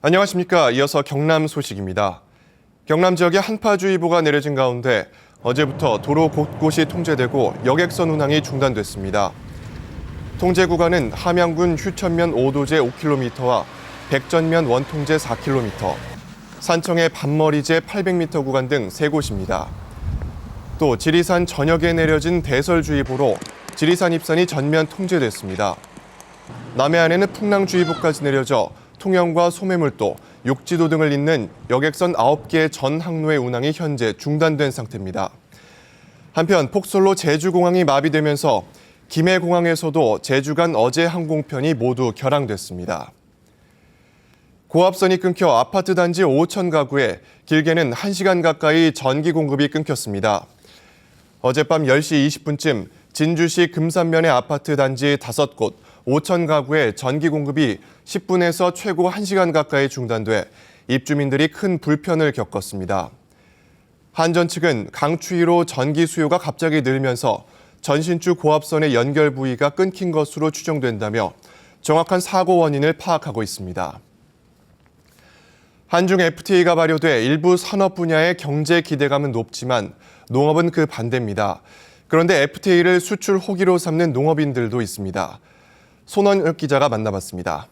안녕하십니까. 이어서 경남 소식입니다. 경남 지역에 한파주의보가 내려진 가운데 어제부터 도로 곳곳이 통제되고 여객선 운항이 중단됐습니다. 통제 구간은 함양군 휴천면 5도제 5km와 백전면 원통제 4km, 산청의 밤머리제 800m 구간 등 3곳입니다. 또 지리산 전역에 내려진 대설주의보로 지리산 입산이 전면 통제됐습니다. 남해안에는 풍랑주의보까지 내려져 통영과 소매물도, 욕지도 등을 잇는 여객선 9개의 전 항로의 운항이 현재 중단된 상태입니다. 한편 폭설로 제주공항이 마비되면서 김해공항에서도 제주 간 어제 항공편이 모두 결항됐습니다. 고압선이 끊겨 아파트 단지 5천 가구에 길게는 1시간 가까이 전기 공급이 끊겼습니다. 어젯밤 10시 20분쯤 진주시 금산면의 아파트 단지 5곳, 5천 가구의 전기 공급이 10분에서 최고 1시간 가까이 중단돼 입주민들이 큰 불편을 겪었습니다. 한전 측은 강추위로 전기 수요가 갑자기 늘면서 전신주 고압선의 연결 부위가 끊긴 것으로 추정된다며 정확한 사고 원인을 파악하고 있습니다. 한중 FTA가 발효돼 일부 산업 분야의 경제 기대감은 높지만 농업은 그 반대입니다. 그런데 FTA를 수출 호기로 삼는 농업인들도 있습니다. 손원혁 기자가 만나봤습니다.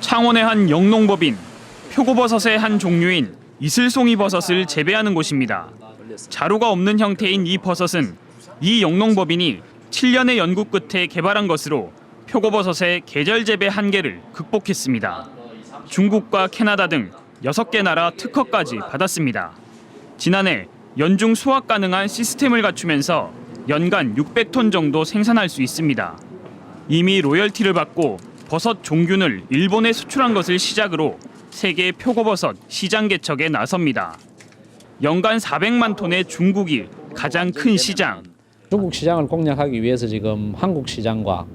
창원의 한 영농법인, 표고버섯의 한 종류인 이슬송이 버섯을 재배하는 곳입니다. 자루가 없는 형태인 이 버섯은 이 영농법인이 7년의 연구 끝에 개발한 것으로 표고버섯의 계절 재배 한계를 극복했습니다. 중국과 캐나다 등 6개 나라 특허까지 받았습니다. 지난해 연중 수확 가능한 시스템을 갖추면서 연간 600톤 정도 생산할 수 있습니다. 이미 로열티를 받고 버섯 종균을 일본에 수출한 것을 시작으로 세계 표고버섯 시장 개척에 나섭니다. 연간 400만 톤의 중국이 가장 큰 시장. 중국 시장을 공략하기 위해서 지금 한국 시장과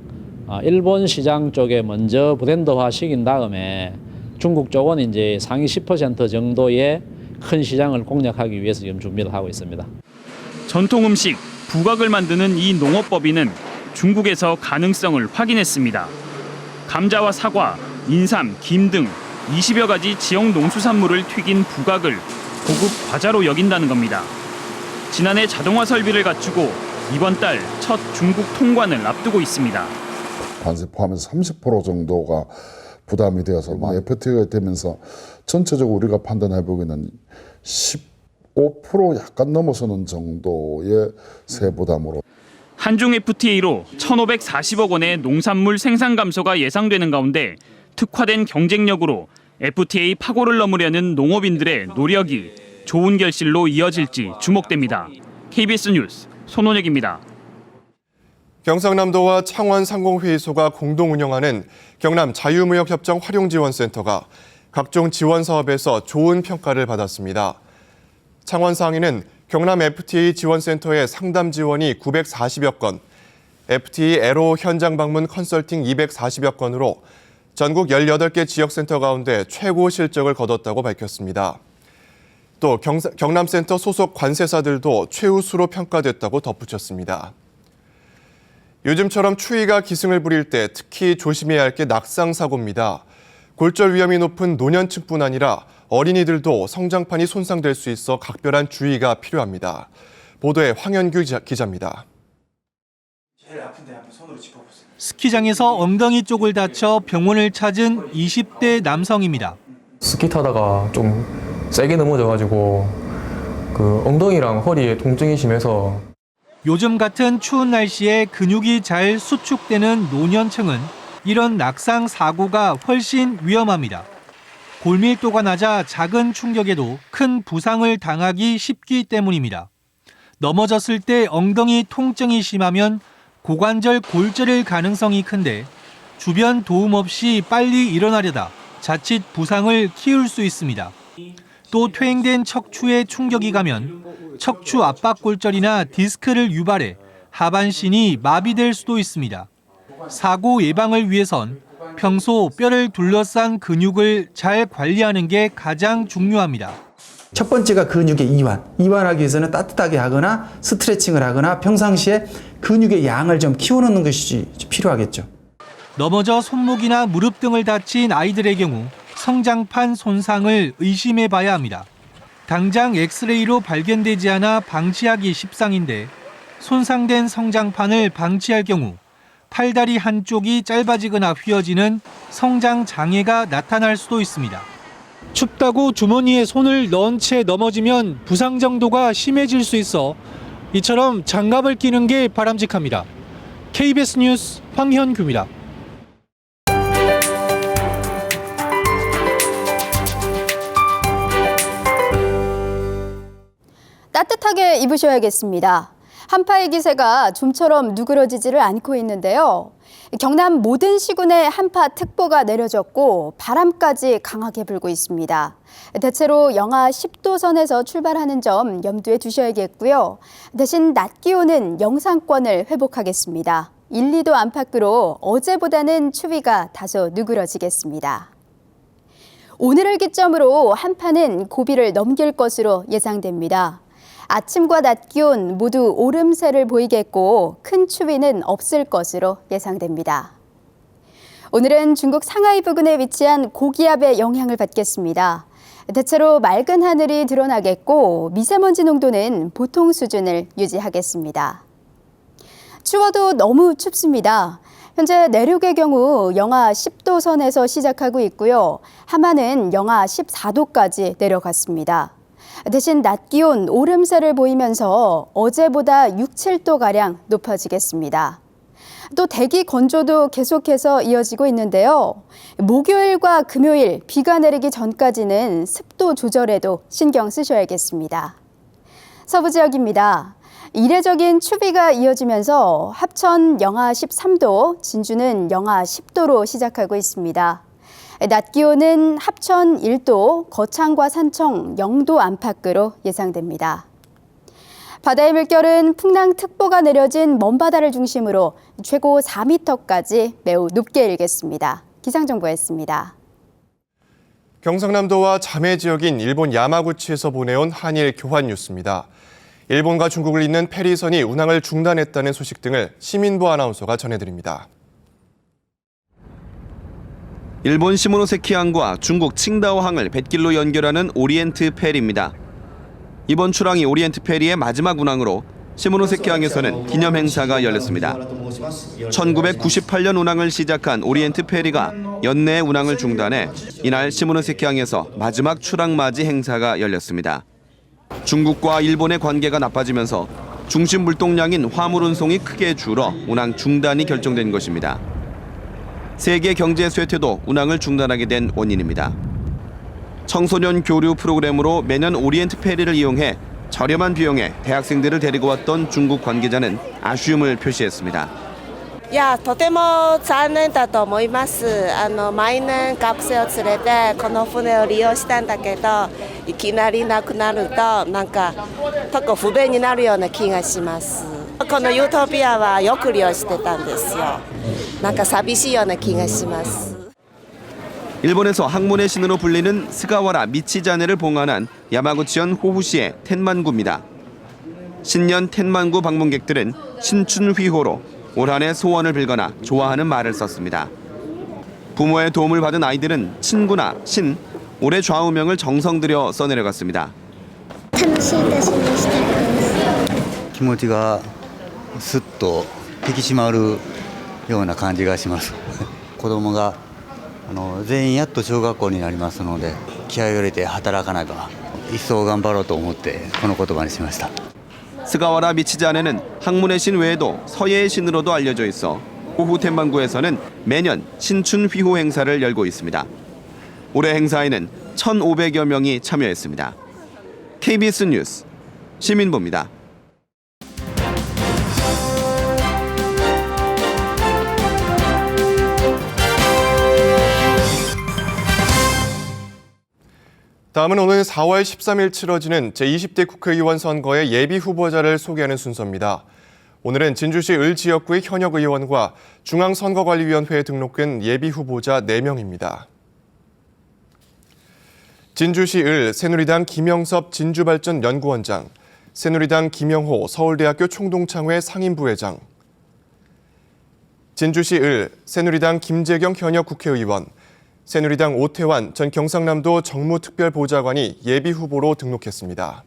일본 시장 쪽에 먼저 브랜드화 시킨 다음에 중국 쪽은 이제 상위 10% 정도의 큰 시장을 공략하기 위해서 지금 준비를 하고 있습니다. 전통 음식 부각을 만드는 이 농업법인은 중국에서 가능성을 확인했습니다. 감자와 사과, 인삼, 김 등 20여 가지 지역 농수산물을 튀긴 부각을 고급 과자로 여긴다는 겁니다. 지난해 자동화 설비를 갖추고 이번 달 첫 중국 통관을 앞두고 있습니다. 관세 포함해서 30% 정도가 부담이 되어서 FTA가 되면서 전체적으로 우리가 판단해보기에는 15% 약간 넘어서는 정도의 세부담으로. 한중 FTA로 1,540억 원의 농산물 생산 감소가 예상되는 가운데 특화된 경쟁력으로 FTA 파고를 넘으려는 농업인들의 노력이 좋은 결실로 이어질지 주목됩니다. KBS 뉴스 손원혁입니다. 경상남도와 창원 상공회의소가 공동 운영하는 경남 자유무역협정 활용지원센터가 각종 지원 사업에서 좋은 평가를 받았습니다. 창원 상인은 경남 FTA 지원센터의 상담 지원이 940여 건, FTA 애로 현장 방문 컨설팅 240여 건으로 전국 18개 지역센터 가운데 최고 실적을 거뒀다고 밝혔습니다. 또 경남센터 소속 관세사들도 최우수로 평가됐다고 덧붙였습니다. 요즘처럼 추위가 기승을 부릴 때 특히 조심해야 할 게 낙상 사고입니다. 골절 위험이 높은 노년층뿐 아니라 어린이들도 성장판이 손상될 수 있어 각별한 주의가 필요합니다. 보도에 황현규 기자입니다. 제일 아픈 데 한번 손으로 짚어보세요. 스키장에서 엉덩이 쪽을 다쳐 병원을 찾은 20대 남성입니다. 스키 타다가 좀 세게 넘어져가지고 그 엉덩이랑 허리에 통증이 심해서. 요즘 같은 추운 날씨에 근육이 잘 수축되는 노년층은 이런 낙상 사고가 훨씬 위험합니다. 골밀도가 낮아 작은 충격에도 큰 부상을 당하기 쉽기 때문입니다. 넘어졌을 때 엉덩이 통증이 심하면 고관절 골절일 가능성이 큰데 주변 도움 없이 빨리 일어나려다 자칫 부상을 키울 수 있습니다. 또 퇴행된 척추에 충격이 가면 척추 압박 골절이나 디스크를 유발해 하반신이 마비될 수도 있습니다. 사고 예방을 위해선 평소 뼈를 둘러싼 근육을 잘 관리하는 게 가장 중요합니다. 첫 번째가 근육의 이완. 이완하기 위해서는 따뜻하게 하거나 스트레칭을 하거나 평상시에 근육의 양을 좀 키워놓는 것이 필요하겠죠. 넘어져 손목이나 무릎 등을 다친 아이들의 경우 성장판 손상을 의심해 봐야 합니다. 당장 엑스레이로 발견되지 않아 방치하기 십상인데 손상된 성장판을 방치할 경우 팔다리 한쪽이 짧아지거나 휘어지는 성장 장애가 나타날 수도 있습니다. 춥다고 주머니에 손을 넣은 채 넘어지면 부상 정도가 심해질 수 있어 이처럼 장갑을 끼는 게 바람직합니다. KBS 뉴스 황현규입니다. 따뜻하게 입으셔야겠습니다. 한파의 기세가 좀처럼 누그러지지를 않고 있는데요. 경남 모든 시군에 한파특보가 내려졌고 바람까지 강하게 불고 있습니다. 대체로 영하 10도 선에서 출발하는 점 염두에 두셔야겠고요. 대신 낮 기온은 영상권을 회복하겠습니다. 1, 2도 안팎으로 어제보다는 추위가 다소 누그러지겠습니다. 오늘을 기점으로 한파는 고비를 넘길 것으로 예상됩니다. 아침과 낮 기온 모두 오름세를 보이겠고 큰 추위는 없을 것으로 예상됩니다. 오늘은 중국 상하이 부근에 위치한 고기압의 영향을 받겠습니다. 대체로 맑은 하늘이 드러나겠고 미세먼지 농도는 보통 수준을 유지하겠습니다. 추워도 너무 춥습니다. 현재 내륙의 경우 영하 10도 선에서 시작하고 있고요. 함안은 영하 14도까지 내려갔습니다. 대신 낮 기온 오름세를 보이면서 어제보다 6, 7도가량 높아지겠습니다. 또 대기 건조도 계속해서 이어지고 있는데요. 목요일과 금요일 비가 내리기 전까지는 습도 조절에도 신경 쓰셔야겠습니다. 서부 지역입니다. 이례적인 추위가 이어지면서 합천 영하 13도, 진주는 영하 10도로 시작하고 있습니다. 낮 기온은 합천 1도, 거창과 산청 0도 안팎으로 예상됩니다. 바다의 물결은 풍랑특보가 내려진 먼바다를 중심으로 최고 4m까지 매우 높게 일겠습니다. 기상정보였습니다. 경상남도와 자매 지역인 일본 야마구치에서 보내온 한일 교환 뉴스입니다. 일본과 중국을 잇는 페리선이 운항을 중단했다는 소식 등을 시민부 아나운서가 전해드립니다. 일본 시모노세키항과 중국 칭다오항을 뱃길로 연결하는 오리엔트 페리입니다. 이번 출항이 오리엔트 페리의 마지막 운항으로 시모노세키항에서는 기념 행사가 열렸습니다. 1998년 운항을 시작한 오리엔트 페리가 연내에 운항을 중단해 이날 시모노세키항에서 마지막 출항 맞이 행사가 열렸습니다. 중국과 일본의 관계가 나빠지면서 중심 물동량인 화물 운송이 크게 줄어 운항 중단이 결정된 것입니다. 세계 경제 쇠퇴도 운항을 중단하게 된 원인입니다. 청소년 교류 프로그램으로 매년 오리엔트 페리를 이용해 저렴한 비용에 대학생들을 데리고 왔던 중국 관계자는 아쉬움을 표시했습니다. とても残念だと思います。毎年学生を連れてこの船を利用したんだけど、いきなりなくなるとなんか結構不便になるような気がします。このユートピアはよく利用してたんですよ。なんか寂しいような気がします。 일본에서 학문의 신으로 불리는 스가와라 미치자네를 봉안한 야마구치현 호후시의 텐만구입니다. 신년 텐만구 방문객들은 신춘휘호로 올 한해 소원을 빌거나 좋아하는 말을 썼습니다. 부모의 도움을 받은 아이들은 친구나 신, 올해 좌우명을 정성 들여 써내려갔습니다. 気持ちがすっと引き締まるような感じがします。子供が全員やっと小学校になりますので気合を入れて働かないと一層頑張ろうと思ってこの言葉にしました。 스가와라 미치자네는 학문의 신 외에도 서예의 신으로도 알려져 있어 호후 텐만구에서는 매년 신춘휘호 행사를 열고 있습니다. 올해 행사에는 1,500여 명이 참여했습니다. KBS 뉴스 시민부입니다. 다음은 오늘 4월 13일 치러지는 제20대 국회의원 선거의 예비 후보자를 소개하는 순서입니다. 오늘은 진주시 을 지역구의 현역 의원과 중앙선거관리위원회에 등록된 예비 후보자 4명입니다. 진주시 을 새누리당 김영섭 진주발전연구원장, 새누리당 김영호 서울대학교 총동창회 상임부회장, 진주시 을 새누리당 김재경 현역 국회의원, 새누리당 오태환 전 경상남도 정무특별보좌관이 예비후보로 등록했습니다.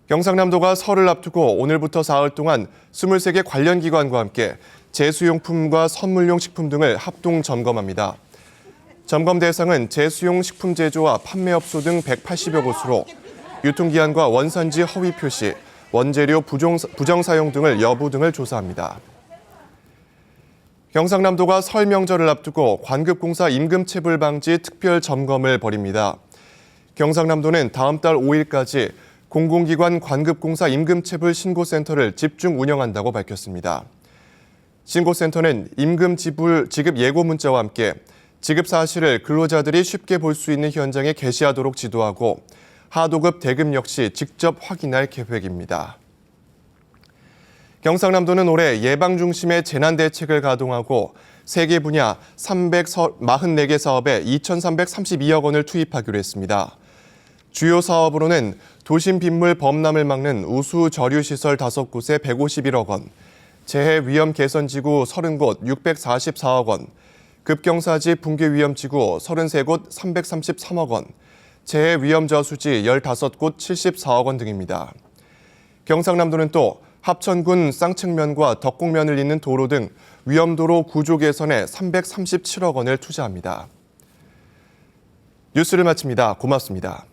경상남도가 설을 앞두고 오늘부터 사흘 동안 23개 관련 기관과 함께 제수용품과 선물용 식품 등을 합동 점검합니다. 점검 대상은 제수용 식품 제조와 판매업소 등 180여 곳으로 유통기한과 원산지 허위 표시, 원재료 부정 사용 등을 여부 등을 조사합니다. 경상남도가 설 명절을 앞두고 관급공사 임금체불 방지 특별 점검을 벌입니다. 경상남도는 다음 달 5일까지 공공기관 관급공사 임금체불 신고센터를 집중 운영한다고 밝혔습니다. 신고센터는 임금 지급 예고 문자와 함께 지급 사실을 근로자들이 쉽게 볼 수 있는 현장에 게시하도록 지도하고 하도급 대금 역시 직접 확인할 계획입니다. 경상남도는 올해 예방 중심의 재난 대책을 가동하고 세개 분야 344개 사업에 2,332억 원을 투입하기로 했습니다. 주요 사업으로는 도심 빗물 범람을 막는 우수 저류시설 5곳에 151억 원, 재해 위험 개선지구 30곳 644억 원, 급경사지 붕괴 위험지구 33곳 333억 원, 재해 위험 저수지 15곳 74억 원 등입니다. 경상남도는 또 합천군 쌍측면과 덕곡면을 잇는 도로 등 위험도로 구조 개선에 337억 원을 투자합니다. 뉴스를 마칩니다. 고맙습니다.